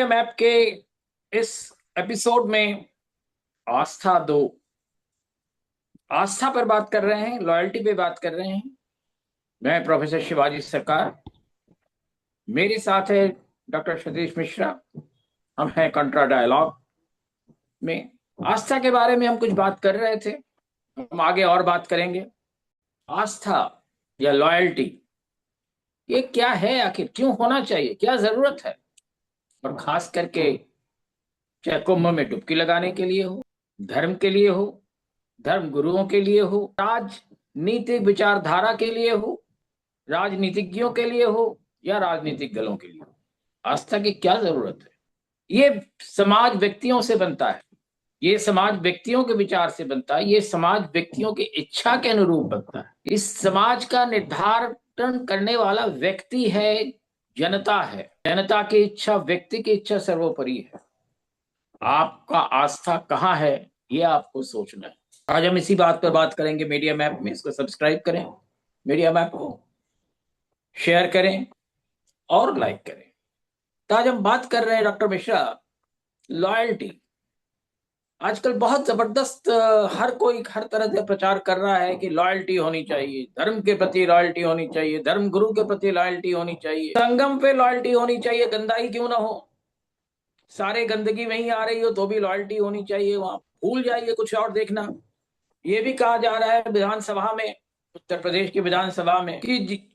Media map के इस episode में आस्था दो, आस्था पर बात कर रहे हैं, लॉयल्टी पे बात कर रहे हैं। मैं प्रोफेसर शिवाजी सरकार, मेरे साथ है डॉक्टर सतीश मिश्रा। हम हैं कंट्रा डायलॉग में। आस्था के बारे में हम कुछ बात कर रहे थे, हम आगे और बात करेंगे। आस्था या लॉयल्टी, ये क्या है, आखिर क्यों होना चाहिए, क्या जरूरत है? और खास करके चाहे कुंभ में डुबकी लगाने के लिए हो, धर्म के लिए हो, धर्म गुरुओं के लिए हो, राजनीतिक विचारधारा के लिए हो, राजनीतिज्ञों के लिए हो, या राजनीतिक दलों के लिए हो, आस्था की क्या जरूरत है? ये समाज व्यक्तियों से बनता है, ये समाज व्यक्तियों के विचार से बनता है, ये समाज व्यक्तियों की इच्छा के अनुरूप बनता है। इस समाज का निर्धारण करने वाला व्यक्ति है, जनता है। जनता की इच्छा, व्यक्ति की इच्छा सर्वोपरि है। आपका आस्था कहाँ है, ये आपको सोचना है। आज हम इसी बात पर बात करेंगे मीडिया मैप में। इसको सब्सक्राइब करें, मीडिया मैप को शेयर करें और लाइक करें। तो आज हम बात कर रहे हैं डॉक्टर मिश्रा, लॉयल्टी। आजकल बहुत जबरदस्त हर कोई हर तरह से प्रचार कर रहा है कि लॉयल्टी होनी चाहिए, धर्म के प्रति लॉयल्टी होनी चाहिए, धर्म गुरु के प्रति लॉयल्टी होनी चाहिए, संगम पे लॉयल्टी होनी चाहिए, गंदाई क्यों ना हो, सारे गंदगी वहीं आ रही हो तो भी लॉयल्टी होनी चाहिए, वहां भूल जाइए कुछ और देखना। ये भी कहा जा रहा है विधानसभा में, उत्तर प्रदेश की विधानसभा में, कि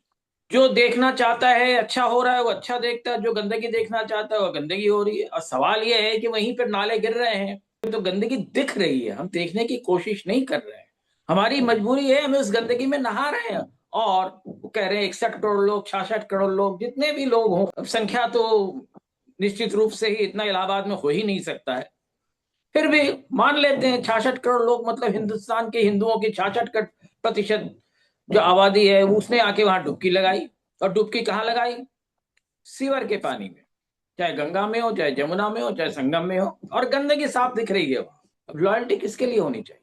जो देखना चाहता है अच्छा हो रहा है वो अच्छा देखता है, जो गंदगी देखना चाहता है वो गंदगी हो रही है। और सवाल ये है कि वहीं पर नाले गिर रहे हैं तो गंदगी दिख रही है, हम देखने की कोशिश नहीं कर रहे हैं। हमारी मजबूरी है, हम उस गंदगी में नहा रहे हैं। और वो कह रहे हैं 61 करोड़ लोग, 66 करोड़ लोग, जितने भी लोग हों, अब संख्या तो निश्चित रूप से ही इतना इलाहाबाद में हो ही नहीं सकता है। फिर भी मान लेते हैं 66 करोड़ लोग, मतलब हिंदुस्तान के हिंदुओं की 66% जो आबादी है उसने आके वहां डुबकी लगाई। और डुबकी कहाँ लगाई? सीवर के पानी में, चाहे गंगा में हो, चाहे जमुना में हो, चाहे संगम में हो, और गंदगी साफ दिख रही है वहां। अब लॉयल्टी किसके लिए होनी चाहिए?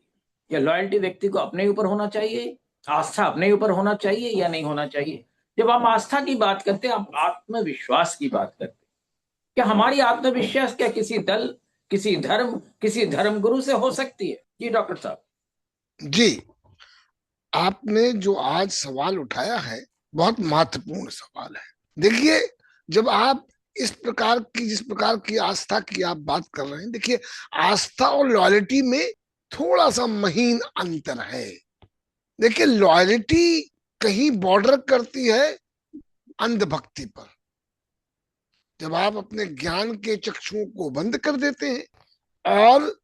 या लॉयल्टी व्यक्ति को अपने ऊपर होना चाहिए, आस्था अपने ऊपर होना चाहिए या नहीं होना चाहिए? जब हम आस्था की बात करते हैं, हम आत्मविश्वास की बात करते हैं। क्या हमारी आत्मविश्वास क्या किसी दल, किसी धर्म, किसी धर्म गुरु से हो सकती है? जी डॉक्टर साहब। जी, आपने जो आज सवाल उठाया है बहुत महत्वपूर्ण सवाल है। देखिए, जब आप जिस प्रकार की आस्था की आप बात कर रहे हैं, देखिए आस्था और लॉयल्टी में थोड़ा सा महीन अंतर है। देखिए, लॉयल्टी कहीं बॉर्डर करती है अंधभक्ति पर। जब आप अपने ज्ञान के चक्षुओं को बंद कर देते हैं और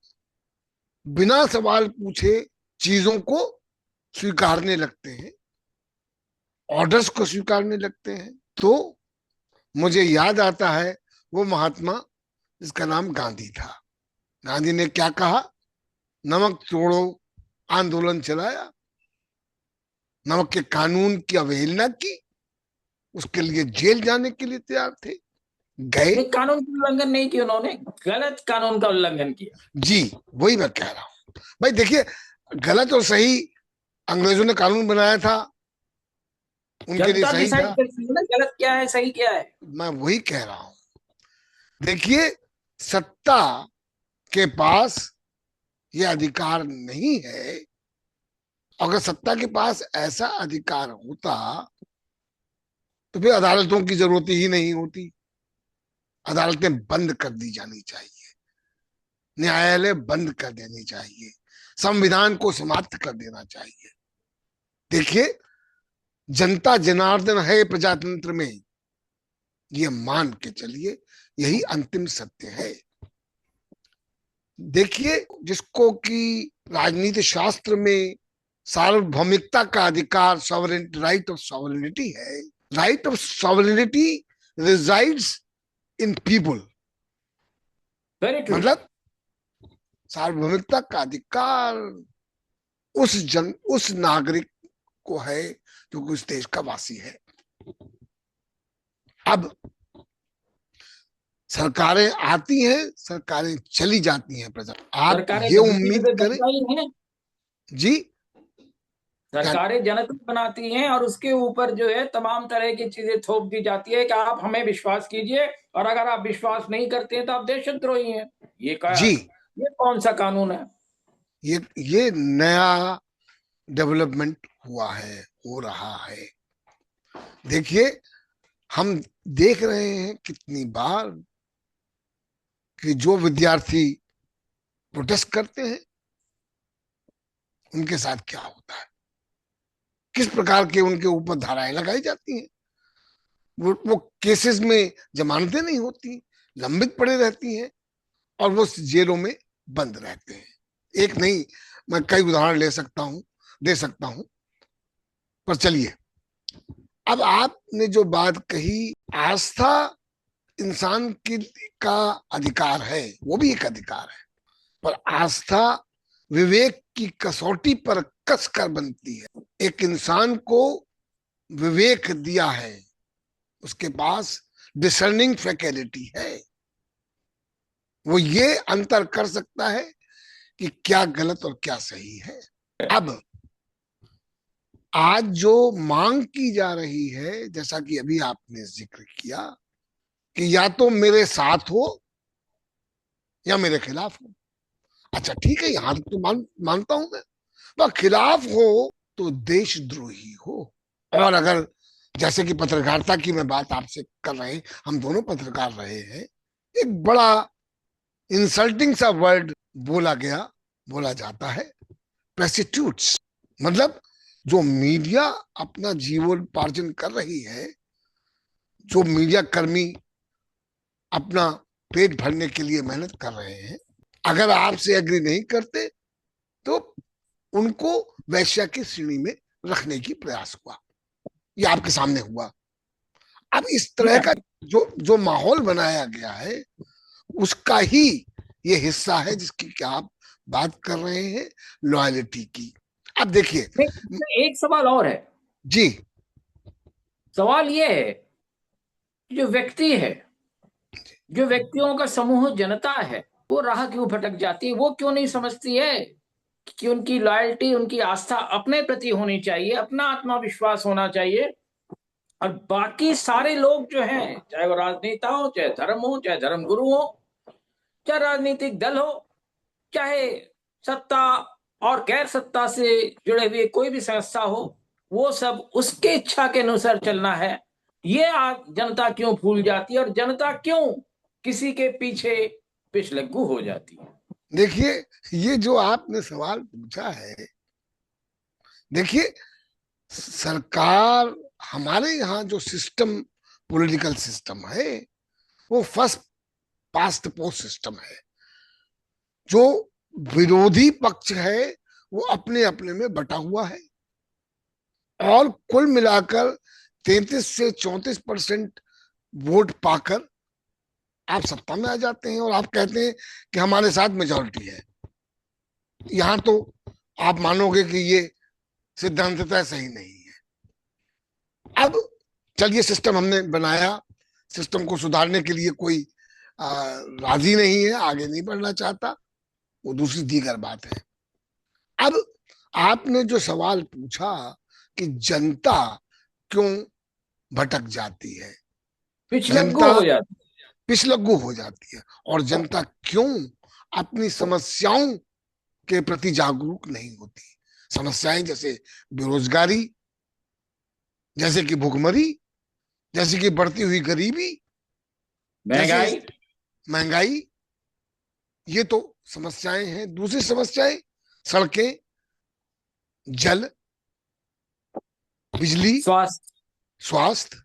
बिना सवाल पूछे चीजों को स्वीकारने लगते हैं, ऑर्डर्स को स्वीकारने लगते हैं, तो मुझे याद आता है वो महात्मा जिसका नाम गांधी था। गांधी ने क्या कहा? नमक तोड़ो आंदोलन चलाया, नमक के कानून की अवहेलना की, उसके लिए जेल जाने के लिए तैयार थे, गए। नहीं, कानून का उल्लंघन नहीं किया उन्होंने, गलत कानून का उल्लंघन किया। जी, वही मैं कह रहा हूं भाई। देखिए, गलत और सही अंग्रेजों ने कानून बनाया था, उनके लिए जनता सही डिसाइड था। करती है ना गलत क्या है सही क्या है। मैं वही कह रहा हूं। देखिए, सत्ता के पास ये अधिकार नहीं है। अगर सत्ता के पास ऐसा अधिकार होता तो फिर अदालतों की जरूरत ही नहीं होती। अदालतें बंद कर दी जानी चाहिए, न्यायालय बंद कर देनी चाहिए, संविधान को समाप्त कर देना चाहिए। देखिए, जनता जनार्दन है प्रजातंत्र में, ये मान के चलिए, यही अंतिम सत्य है। देखिए, जिसको कि राजनीति शास्त्र में सार्वभौमिकता का अधिकार, सॉवरेन राइट ऑफ सॉवरेनिटी है। Right of sovereignty resides in people. Very true. मतलब सार्वभौमिकता का अधिकार उस नागरिक को है जो उस देश का वासी है। अब सरकारें आती हैं, सरकारें चली जाती हैं, प्रजा आप सरकारें ये तो किसी उम्मीद से करें। बनता ही है। जी, क्या? सरकारें जनता बनाती हैं और उसके ऊपर जो है तमाम तरह की चीजें थोप दी जाती है कि आप हमें विश्वास कीजिए, और अगर आप विश्वास नहीं करते हैं तो आप देशद्रोही हैं। जी, ये कौन सा कानून है? ये नया डेवलपमेंट हुआ है, हो रहा है। देखिए, हम देख रहे हैं कितनी बार कि जो विद्यार्थी प्रोटेस्ट करते हैं उनके साथ क्या होता है, किस प्रकार के उनके ऊपर धाराएं लगाई जाती हैं। वो केसेस में जमानतें नहीं होती, लंबित पड़े रहती हैं, और वो जेलों में बंद रहते हैं। एक नहीं, मैं कई उदाहरण ले सकता हूं, दे सकता हूं। पर चलिए, अब आपने जो बात कही, आस्था इंसान की का अधिकार है, वो भी एक अधिकार है। पर आस्था विवेक की कसौटी पर कसकर बनती है। एक इंसान को विवेक दिया है, उसके पास डिसर्निंग फैकल्टी है, वो ये अंतर कर सकता है कि क्या गलत और क्या सही है। अब आज जो मांग की जा रही है, जैसा कि अभी आपने जिक्र किया, कि या तो मेरे साथ हो या मेरे खिलाफ हो। अच्छा ठीक है, यहां तक तो मानता हूं मैं। पर खिलाफ हो तो देशद्रोही हो। और अगर, जैसे कि पत्रकारिता की मैं बात आपसे कर रहे हैं, हम दोनों पत्रकार रहे हैं, एक बड़ा इंसल्टिंग सा वर्ड बोला जाता है, प्रेस्टिट्यूट्स। मतलब जो मीडिया अपना जीवनोपार्जन कर रही है, जो मीडिया कर्मी अपना पेट भरने के लिए मेहनत कर रहे हैं, अगर आपसे एग्री नहीं करते तो उनको वैश्या की श्रेणी में रखने की प्रयास हुआ। ये आपके सामने हुआ। अब इस जी तरह हाँ। का जो जो माहौल बनाया गया है, उसका ही ये हिस्सा है जिसकी क्या आप बात कर रहे हैं, लॉयलिटी की। अब देखिए। नहीं, एक सवाल और है। जी। सवाल ये है, जो व्यक्ति है, जो व्यक्तियों का समूह जनता है, वो राह क्यों भटक जाती है? वो क्यों नहीं समझती है कि उनकी लॉयल्टी, उनकी आस्था अपने प्रति होनी चाहिए, अपना आत्मविश्वास होना चाहिए, और बाकी सारे लोग जो हैं, चाहे वो राजनेता हो, चाहे धर्म हो, चाहे धर्म गुरु हो, चाहे राजनीतिक दल हो, चाहे सत्ता और गैर सत्ता से जुड़े हुए कोई भी संस्था हो, वो सब उसके इच्छा के अनुसार चलना है। ये जनता क्यों भूल जाती है, और जनता क्यों किसी के पीछे पिछलग्गू हो जाती है? देखिए, ये जो आपने सवाल पूछा है, देखिए, सरकार, हमारे यहाँ जो सिस्टम, पॉलिटिकल सिस्टम है, वो फर्स्ट पास्ट पोस्ट सिस्टम है। जो विरोधी पक्ष है वो अपने अपने में बटा हुआ है, और कुल मिलाकर 33 से 34% वोट पाकर आप सत्ता में आ जाते हैं, और आप कहते हैं कि हमारे साथ मेजोरिटी है। यहां तो आप मानोगे कि ये सिद्धांततः सही नहीं है। अब चलिए, सिस्टम हमने बनाया, सिस्टम को सुधारने के लिए कोई राजी नहीं है, आगे नहीं बढ़ना चाहता, वो दूसरी दीगर बात है। अब आपने जो सवाल पूछा कि जनता क्यों भटक जाती है, पिछलग्गू जनता हो जाती पिछलग्गू हो जाती है, और जनता क्यों अपनी समस्याओं के प्रति जागरूक नहीं होती। समस्याएं जैसे बेरोजगारी, जैसे कि भुखमरी, जैसे कि बढ़ती हुई गरीबी, है। जैसे महंगाई। महंगाई, ये तो समस्याएं हैं। दूसरी समस्याएं, सड़कें, जल, बिजली, स्वास्थ्य। स्वास्थ्य।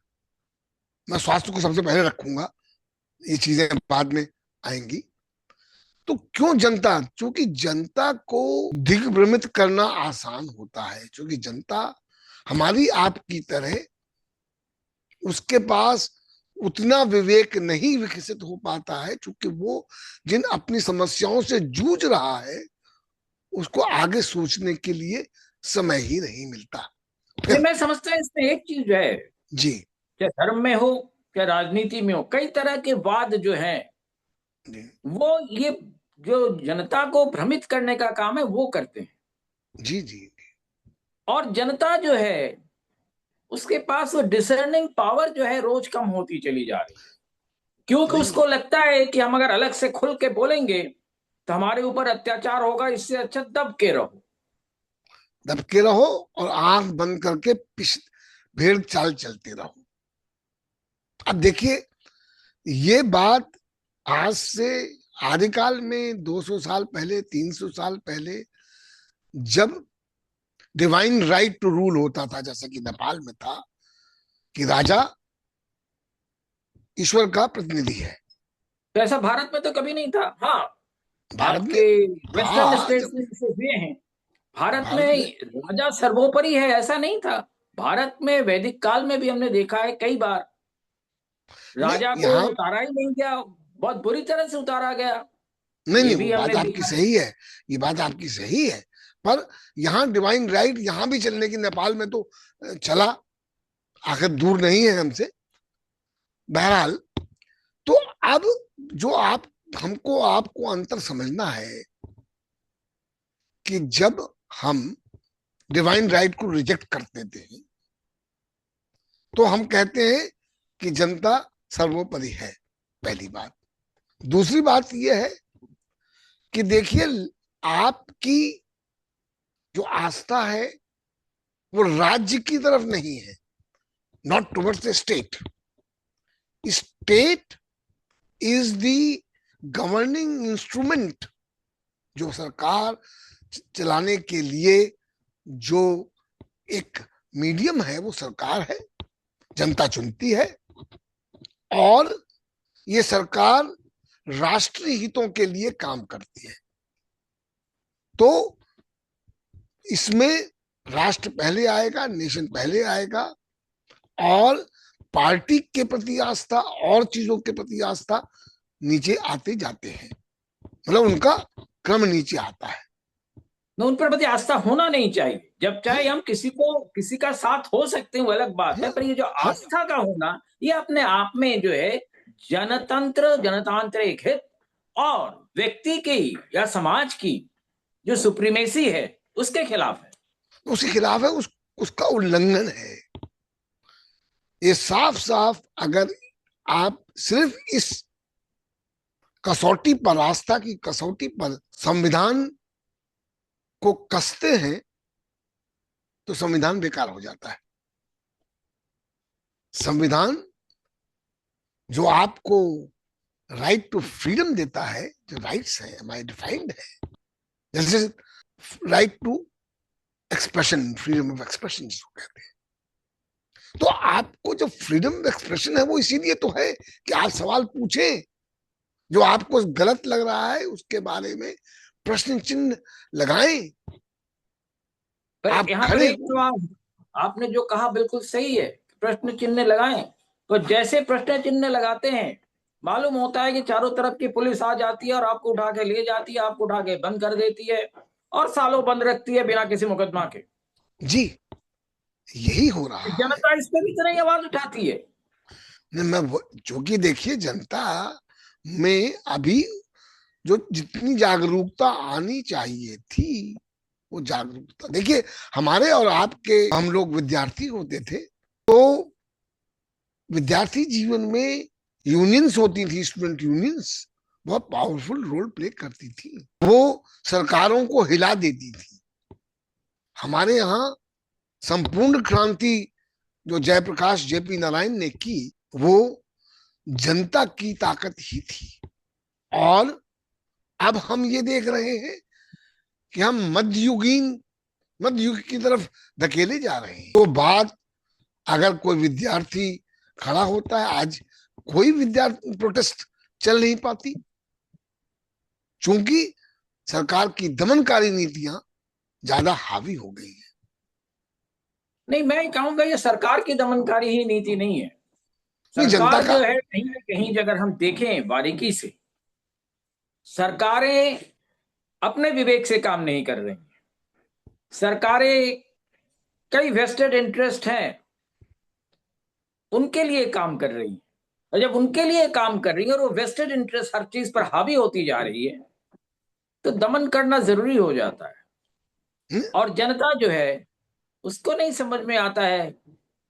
मैं स्वास्थ्य को सबसे पहले रखूंगा, ये चीजें बाद में आएंगी। तो क्यों जनता, क्योंकि जनता को दिग्भ्रमित करना आसान होता है, क्योंकि जनता हमारी आपकी तरह, उसके पास उतना विवेक नहीं विकसित हो पाता है, क्योंकि वो जिन अपनी समस्याओं से जूझ रहा है उसको आगे सोचने के लिए समय ही नहीं मिलता। नहीं, फिर मैं समझता हूँ इसमें एक चीज जो है, जी। चाहे धर्म में हो, चाहे राजनीति में हो, कई तरह के वाद जो हैं, जी। वो ये जो जनता को भ्रमित करने का काम है वो करते हैं। जी। जी। और जनता जो है उसके पास वो डिसर्निंग पावर जो है रोज कम होती चली जा रही है, क्योंकि नहीं, उसको लगता है कि हम अगर अलग से खुल के बोलेंगे तो हमारे ऊपर अत्याचार होगा, इससे अच्छा दब के रहो। दबके रहो और आंख बंद करके भेड़ चाल चलते रहो। अब देखिए, ये बात आज से आदिकाल में 200 साल पहले, 300 साल पहले, जब डिवाइन राइट टू रूल होता था, जैसे कि नेपाल में था कि राजा ईश्वर का प्रतिनिधि है। तो ऐसा भारत में तो कभी नहीं था। हाँ, भारत में आपके वेस्टर्न था, स्टेट्स जब में जैसे हुए हैं, भारत में भारत में राजा सर्वोपरि है ऐसा नहीं था। भारत में वैदिक काल में भी हमने देखा है कई बार नहीं, राजा को यहाँ उतारा ही नहीं गया, बहुत बुरी तरह से उतारा गया। नहीं, ये नहीं, वो भी बात हमने आपकी देखा है। सही है। ये बात आपकी सही है। पर यहाँ डिवाइन राइट यहाँ भी चलने की, नेपाल में तो चला, आखिर दूर नहीं है हमसे। बहरहाल, तो अब जो आप हमको आपको अंतर समझना है कि जब हम डिवाइन राइट को रिजेक्ट कर देते हैं तो हम कहते हैं कि जनता सर्वोपरि है, पहली बात। दूसरी बात यह है कि देखिए, आपकी जो आस्था है वो राज्य की तरफ नहीं है, not towards the state. State is the governing instrument. जो सरकार चलाने के लिए जो एक मीडियम है वो सरकार है, जनता चुनती है। और ये सरकार राष्ट्रीय हितों के लिए काम करती है। तो इसमें राष्ट्र पहले आएगा, नेशन पहले आएगा। और पार्टी के प्रति आस्था और चीजों के प्रति आस्था नीचे आते जाते हैं, मतलब उनका क्रम नीचे आता है। न उन पर प्रति आस्था होना नहीं चाहिए। जब हाँ, चाहे हम किसी को किसी का साथ हो सकते हैं वो अलग बात है, हाँ, पर ये जो हाँ, आस्था का होना ये अपने आप में जो है जनतंत्र जनतांत्रिक हित और व्यक्ति की या समाज की जो सुप्रीमेसी है उसके खिलाफ है। उसके खिलाफ है, उसका उल्लंघन है। ये साफ साफ, अगर आप सिर्फ इस कसौटी पर, आस्था की कसौटी पर संविधान को कसते हैं तो संविधान बेकार हो जाता है। संविधान जो आपको राइट टू फ्रीडम देता है, जो राइट्स है हमारे डिफाइंड है, जैसे right to expression, freedom of expression जिसको कहते हैं। तो आपको जो फ्रीडम ऑफ एक्सप्रेशन है वो इसीलिए तो है कि आप सवाल पूछें, जो आपको गलत लग रहा है उसके बारे में प्रश्न चिन्ह लगाएं, पर आप यहाँ पर खड़े एक हो। सवाल, आपने जो कहा बिल्कुल सही है, प्रश्न चिन्ह लगाएं। तो जैसे प्रश्न चिन्ह लगाते हैं मालूम होता है कि चारों तरफ की पुलिस आ जाती है और आपको उठा के ले जाती है, आपको उठा के बंद कर देती है और सालों बंद रखती है बिना किसी मुकदमा के। जी, यही हो रहा है। जनता इस पर भी इतना ही आवाज उठाती है। मैं जो कि देखिए, जनता में अभी जो जितनी जागरूकता आनी चाहिए थी वो जागरूकता देखिए, हमारे और आपके, हम लोग विद्यार्थी होते थे तो विद्यार्थी जीवन में यूनियंस होती थी, स्टूडेंट यूनियंस बहुत पावरफुल रोल प्ले करती थी। वो सरकारों को हिला देती थी। हमारे यहाँ संपूर्ण क्रांति जो जयप्रकाश जेपी नारायण ने की, वो जनता की ताकत ही थी। और अब हम ये देख रहे हैं कि हम मध्य युग की तरफ धकेले जा रहे हैं। तो बात, अगर कोई विद्यार्थी खड़ा होता है, आज कोई विद्यार्थी प्रोटेस्ट चल नहीं पाती, चूंकि सरकार की दमनकारी नीतियां ज्यादा हावी हो गई हैं। नहीं, मैं कहूंगा ये सरकार की दमनकारी ही नीति नहीं है। नहीं, जनता सरकार का। जो है कहीं ना कहीं अगर हम देखें बारीकी से, सरकारें अपने विवेक से काम नहीं कर रही। सरकारें कई वेस्टेड इंटरेस्ट हैं उनके लिए काम कर रही हैं, और जब उनके लिए काम कर रही है और वो वेस्टेड इंटरेस्ट हर चीज पर हावी होती जा रही है तो दमन करना जरूरी हो जाता है। हम्म, और जनता जो है उसको नहीं समझ में आता है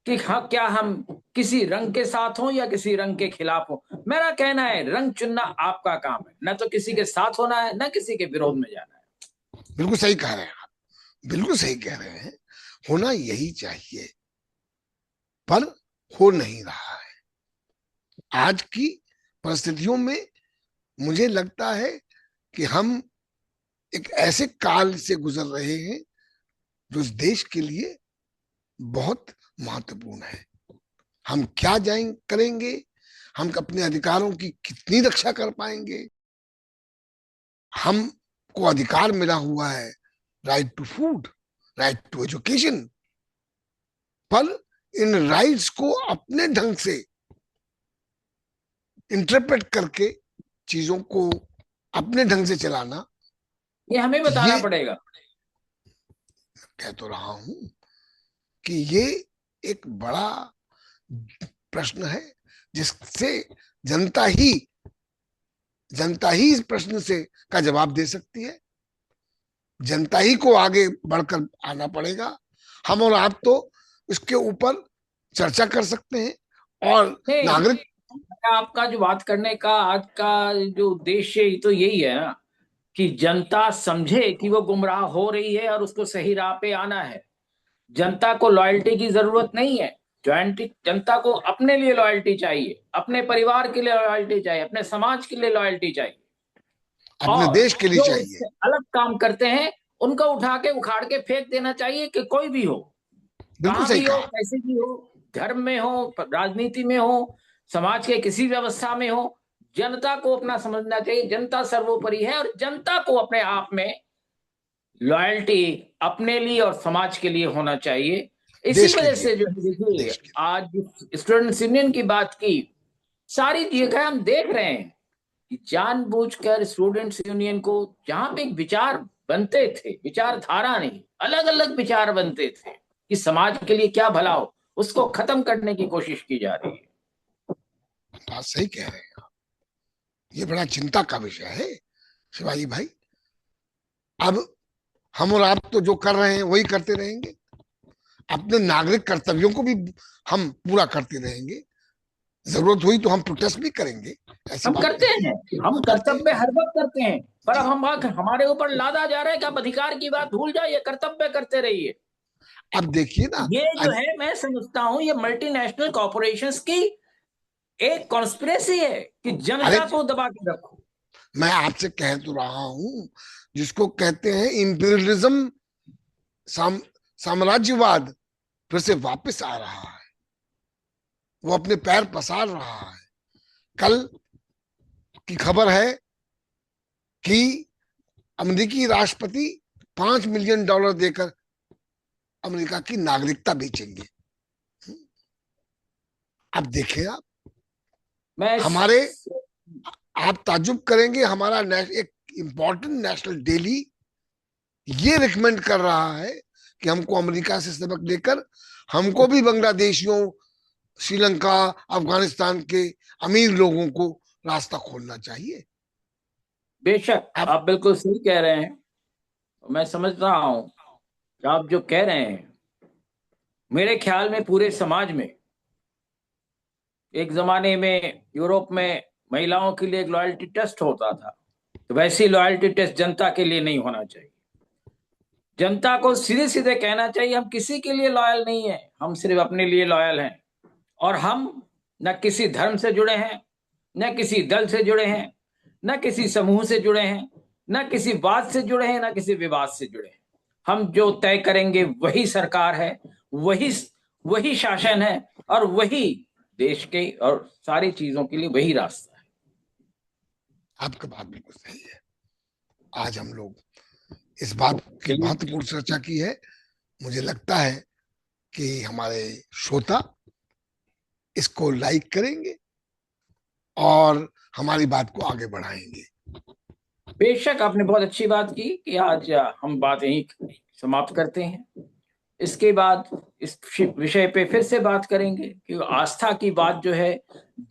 कि हाँ, क्या हम किसी रंग के साथ हों या किसी रंग के खिलाफ हों। मेरा कहना है रंग चुनना आपका काम है, न तो किसी के साथ होना है, न किसी के विरोध में जाना है। बिल्कुल सही कह रहे हैं आप, बिल्कुल सही कह रहे हैं, होना यही चाहिए, पर हो नहीं रहा है आज की परिस्थितियों में। मुझे लगता है कि हम एक ऐसे काल से गुजर रहे हैं जो इस देश के लिए बहुत महत्वपूर्ण है। हम क्या जाएंगे करेंगे, हम अपने अधिकारों की कितनी रक्षा कर पाएंगे। हमको अधिकार मिला हुआ है, right to food, right to education, पर इन राइट्स को अपने ढंग से इंटरप्रेट करके चीजों को अपने ढंग से चलाना, ये हमें बताना ये पड़ेगा। कह तो रहा हूं कि ये एक बड़ा प्रश्न है जिससे जनता ही जनता ही इस प्रश्न से का जवाब दे सकती है। जनता ही को आगे बढ़कर आना पड़ेगा। हम और आप तो इसके ऊपर चर्चा कर सकते हैं और नहीं, नागरिक। आपका जो बात करने का आज का जो उद्देश्य है, तो यही है ना कि जनता समझे कि वो गुमराह हो रही है और उसको सही राह पे आना है। जनता को लॉयल्टी की जरूरत नहीं है। जनता को अपने लिए लॉयल्टी चाहिए, अपने परिवार के लिए लॉयल्टी चाहिए, अपने समाज के लिए लॉयल्टी चाहिए। अपने और देश के लिए जो चाहिए। उससे अलग काम करते हैं उनको उठा के उखाड़ के फेंक देना चाहिए, कि कोई भी हो, बिल्कुल कहां सही भी हो, कहा। कैसे भी हो, धर्म में हो, राजनीति में हो, समाज के किसी व्यवस्था में हो, जनता को अपना समझना चाहिए। जनता सर्वोपरि है और जनता को अपने आप में लॉयल्टी अपने लिए और समाज के लिए होना चाहिए। इसी देश के वजह लिए, से जो है, देखिए, देश के आज स्टूडेंट्स यूनियन की बात की, सारी जगह हम देख रहे हैं कि जानबूझकर स्टूडेंट्स यूनियन को, जहां पे विचार बनते थे, विचारधारा नहीं, अलग अलग विचार बनते थे कि समाज के लिए क्या भला हो, उसको खत्म करने की कोशिश की जा रही है। लिए बात सही कह रहे हैं। ये बड़ा चिंता का विषय है शिवाजी भाई। अब हम और आप तो जो कर रहे हैं वही करते रहेंगे, अपने नागरिक कर्तव्यों को भी हम पूरा करते रहेंगे। जरूरत हुई तो हम प्रोटेस्ट भी करेंगे, ऐसी हम बात करते नहीं है। हैं, हम हाँ, करते कर्तव्य हैं हर वक्त करते हैं, पर अब जी। हम हमारे ऊपर लादा जा रहा है कि आप अधिकार की बात भूल जाइए, कर्तव्य करते रहिए। अब देखिए ना, ये जो आज है, मैं समझता हूं ये मल्टीनेशनल कॉरपोरेशंस की एक कॉन्स्पिरेसी है कि अरे जनता को दबा के रखो। मैं आपसे कह तो रहा हूं, जिसको कहते हैं इंपीरियलिज्म, साम, साम्राज्यवाद फिर से वापस आ रहा है, वो अपने पैर पसार रहा है। कल की खबर है कि अमेरिकी राष्ट्रपति $5 मिलियन देकर अमेरिका की नागरिकता बेचेंगे। अब देखें आप, मैं हमारे, आप ताजुब करेंगे, हमारा एक इंपॉर्टेंट नेशनल डेली ये रिकमेंड कर रहा है कि हमको अमेरिका से सबक लेकर हमको भी बांग्लादेशियों, श्रीलंका, अफगानिस्तान के अमीर लोगों को रास्ता खोलना चाहिए। बेशक आप आप बिल्कुल सही कह रहे हैं। मैं समझ रहा हूं कि आप जो कह रहे हैं, मेरे ख्याल में पूरे समाज में, एक जमाने में यूरोप में महिलाओं के लिए एक लॉयल्टी टेस्ट होता था, तो वैसी लॉयल्टी टेस्ट जनता के लिए नहीं होना चाहिए। जनता को सीधे सीधे कहना चाहिए हम किसी के लिए लॉयल नहीं है, हम सिर्फ अपने लिए लॉयल हैं। और हम न किसी धर्म से जुड़े हैं, न किसी दल से जुड़े हैं, न किसी समूह से जुड़े हैं, न किसी वाद से जुड़े हैं, न किसी विवाद से जुड़े हैं। हम जो तय करेंगे वही सरकार है, वही वही शासन है, और वही देश के और सारी चीजों के लिए वही रास्ता है। आपकी बात बिल्कुल सही है। आज हम लोग इस बात की चलिए, महत्वपूर्ण चर्चा की है। मुझे लगता है कि हमारे श्रोता इसको लाइक करेंगे और हमारी बात को आगे बढ़ाएंगे। बेशक आपने बहुत अच्छी बात की कि आज हम बात यहीं समाप्त करते हैं। इसके बाद इस विषय पे फिर से बात करेंगे कि आस्था की बात जो है,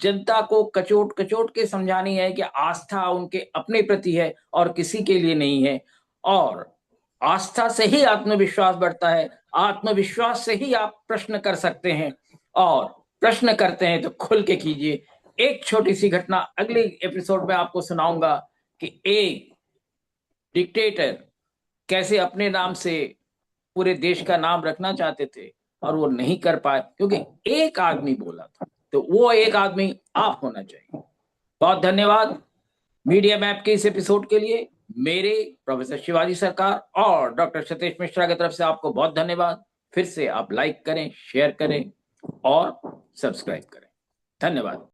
जनता को कचोट कचोट के समझानी है कि आस्था उनके अपने प्रति है और किसी के लिए नहीं है। और आस्था से ही आत्मविश्वास बढ़ता है, आत्मविश्वास से ही आप प्रश्न कर सकते हैं, और प्रश्न करते हैं तो खुल के कीजिए। एक छोटी सी घटना अगले एपिसोड में आपको सुनाऊंगा कि एक डिक्टेटर कैसे अपने नाम से पूरे देश का नाम रखना चाहते थे और वो नहीं कर पाए, क्योंकि एक आदमी बोला था। तो वो एक आदमी आप होना चाहिए। बहुत धन्यवाद मीडिया मैप के इस एपिसोड के लिए। मेरे प्रोफेसर शिवाजी सरकार और डॉक्टर सतीश मिश्रा की तरफ से आपको बहुत धन्यवाद। फिर से आप लाइक करें, शेयर करें और सब्सक्राइब करें। धन्यवाद।